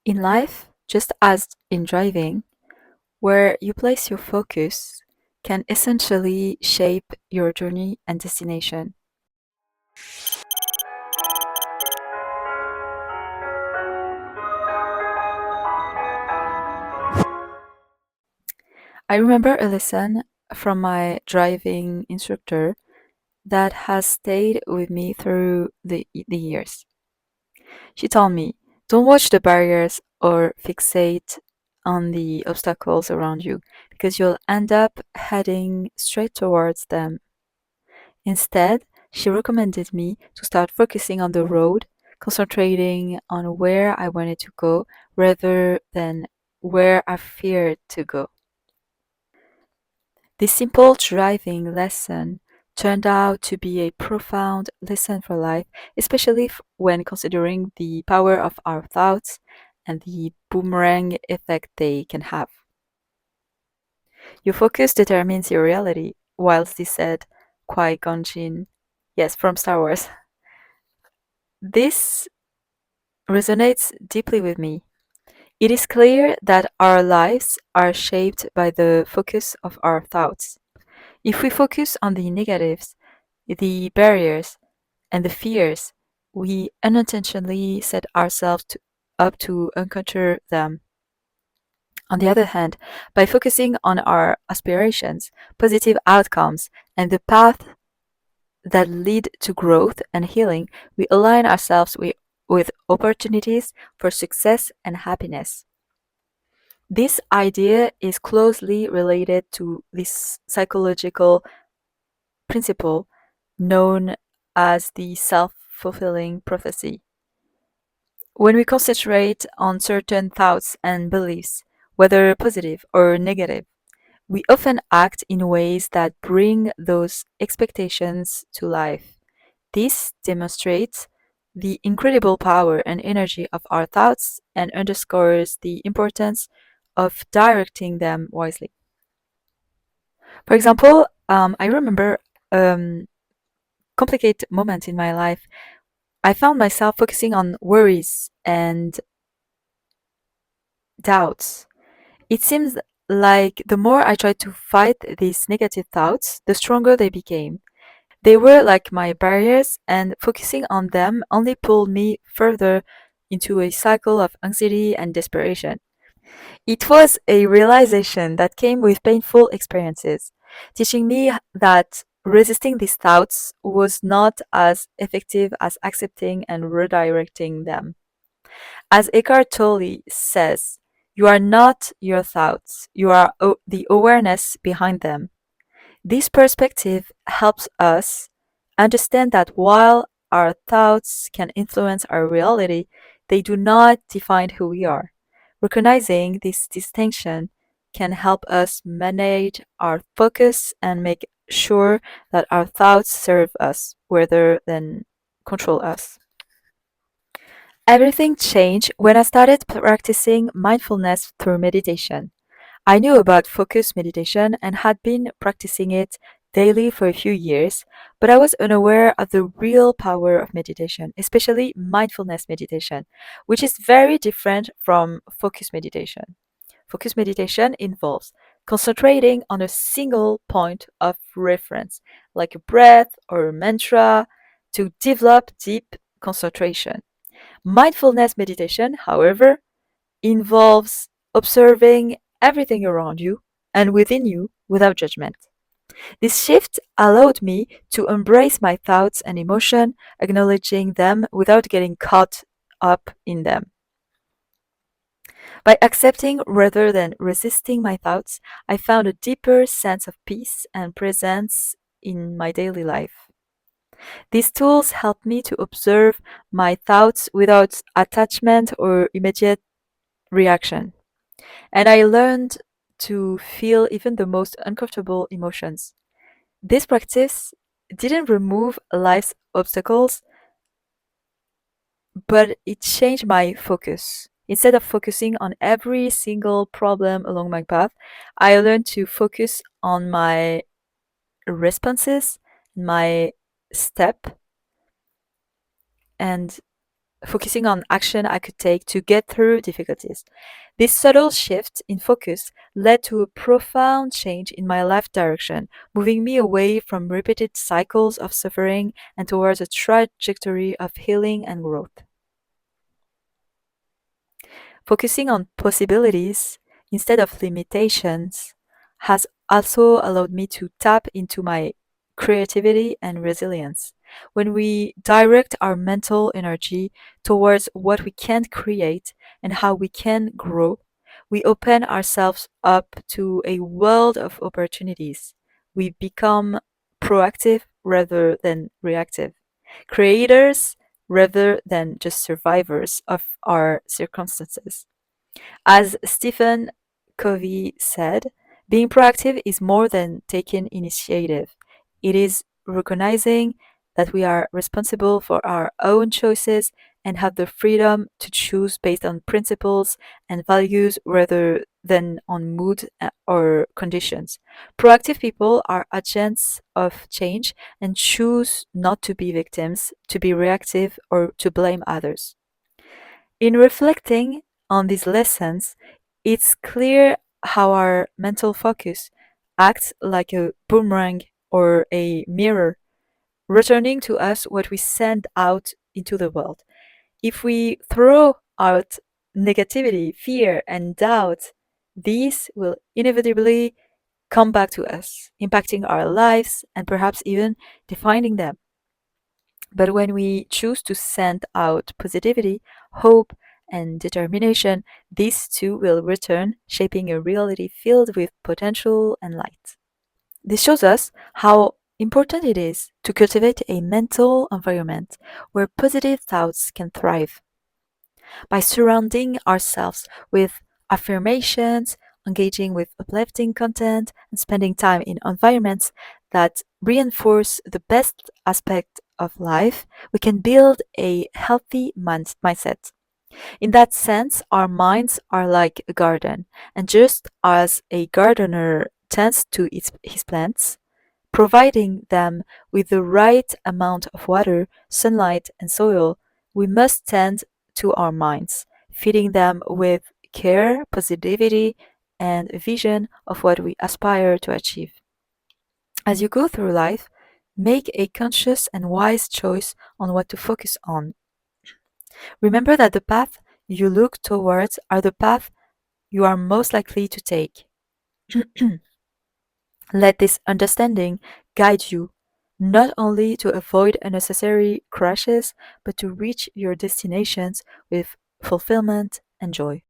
In life, just as in driving, where you place your focus can essentially shape your journey and destination. I remember a lesson from my driving instructor that has stayed with me through the years. She told me, don't watch the barriers or fixate on the obstacles around you because you'll end up heading straight towards them. Instead, she recommended me to start focusing on the road, concentrating on where I wanted to go rather than where I feared to go. This simple driving lesson turned out to be a profound lesson for life, especially when considering the power of our thoughts and the boomerang effect they can have. Your focus determines your reality, whilst he said, Qui-Gon Jinn. Yes, from Star Wars. This resonates deeply with me. It is clear that our lives are shaped by the focus of our thoughts. If we focus on the negatives, the barriers, and the fears, we unintentionally set ourselves up to encounter them. On the other hand, by focusing on our aspirations, positive outcomes, and the path that lead to growth and healing, we align ourselves with opportunities for success and happiness. This idea is closely related to this psychological principle known as the self-fulfilling prophecy. When we concentrate on certain thoughts and beliefs, whether positive or negative, we often act in ways that bring those expectations to life. This demonstrates the incredible power and energy of our thoughts and underscores the importance of directing them wisely. For example, I remember a complicated moment in my life. I found myself focusing on worries and doubts. It seems like the more I tried to fight these negative thoughts, the stronger they became. They were like my barriers, and focusing on them only pulled me further into a cycle of anxiety and desperation. It was a realization that came with painful experiences, teaching me that resisting these thoughts was not as effective as accepting and redirecting them. As Eckhart Tolle says, you are not your thoughts, you are the awareness behind them. This perspective helps us understand that while our thoughts can influence our reality, they do not define who we are. Recognizing this distinction can help us manage our focus and make sure that our thoughts serve us rather than control us. Everything changed when I started practicing mindfulness through meditation. I knew about focus meditation and had been practicing it daily for a few years, but I was unaware of the real power of meditation, especially mindfulness meditation, which is very different from focus meditation. Focus meditation involves concentrating on a single point of reference, like a breath or a mantra, to develop deep concentration. Mindfulness meditation, however, involves observing everything around you and within you without judgment. This shift allowed me to embrace my thoughts and emotion, acknowledging them without getting caught up in them. By accepting rather than resisting my thoughts, I found a deeper sense of peace and presence in my daily life. These tools help me to observe my thoughts without attachment or immediate reaction. And I learned to feel even the most uncomfortable emotions. This practice didn't remove life's obstacles, but it changed my focus. Instead of focusing on every single problem along my path, I learned to focus on my responses, my step, and focusing on action I could take to get through difficulties. This subtle shift in focus led to a profound change in my life direction, moving me away from repeated cycles of suffering and towards a trajectory of healing and growth. Focusing on possibilities instead of limitations has also allowed me to tap into my creativity and resilience. When we direct our mental energy towards what we can create and how we can grow, we open ourselves up to a world of opportunities. We become proactive rather than reactive, creators rather than just survivors of our circumstances. As Stephen Covey said, being proactive is more than taking initiative. It is recognizing that we are responsible for our own choices and have the freedom to choose based on principles and values rather than on mood or conditions. Proactive people are agents of change and choose not to be victims, to be reactive, or to blame others. In reflecting on these lessons, it's clear how our mental focus acts like a boomerang or a mirror, returning to us what we send out into the world. If we throw out negativity, fear, and doubt, these will inevitably come back to us, impacting our lives and perhaps even defining them. But when we choose to send out positivity, hope, and determination, these too will return, shaping a reality filled with potential and light. This shows us how important it is to cultivate a mental environment where positive thoughts can thrive. By surrounding ourselves with affirmations, engaging with uplifting content, and spending time in environments that reinforce the best aspect of life, we can build a healthy mindset. In that sense, our minds are like a garden, and just as a gardener tends to his plants, providing them with the right amount of water, sunlight, and soil, we must tend to our minds, feeding them with care, positivity, and a vision of what we aspire to achieve. As you go through life, make a conscious and wise choice on what to focus on. Remember that the path you look towards are the path you are most likely to take. Let this understanding guide you not only to avoid unnecessary crashes, but to reach your destinations with fulfillment and joy.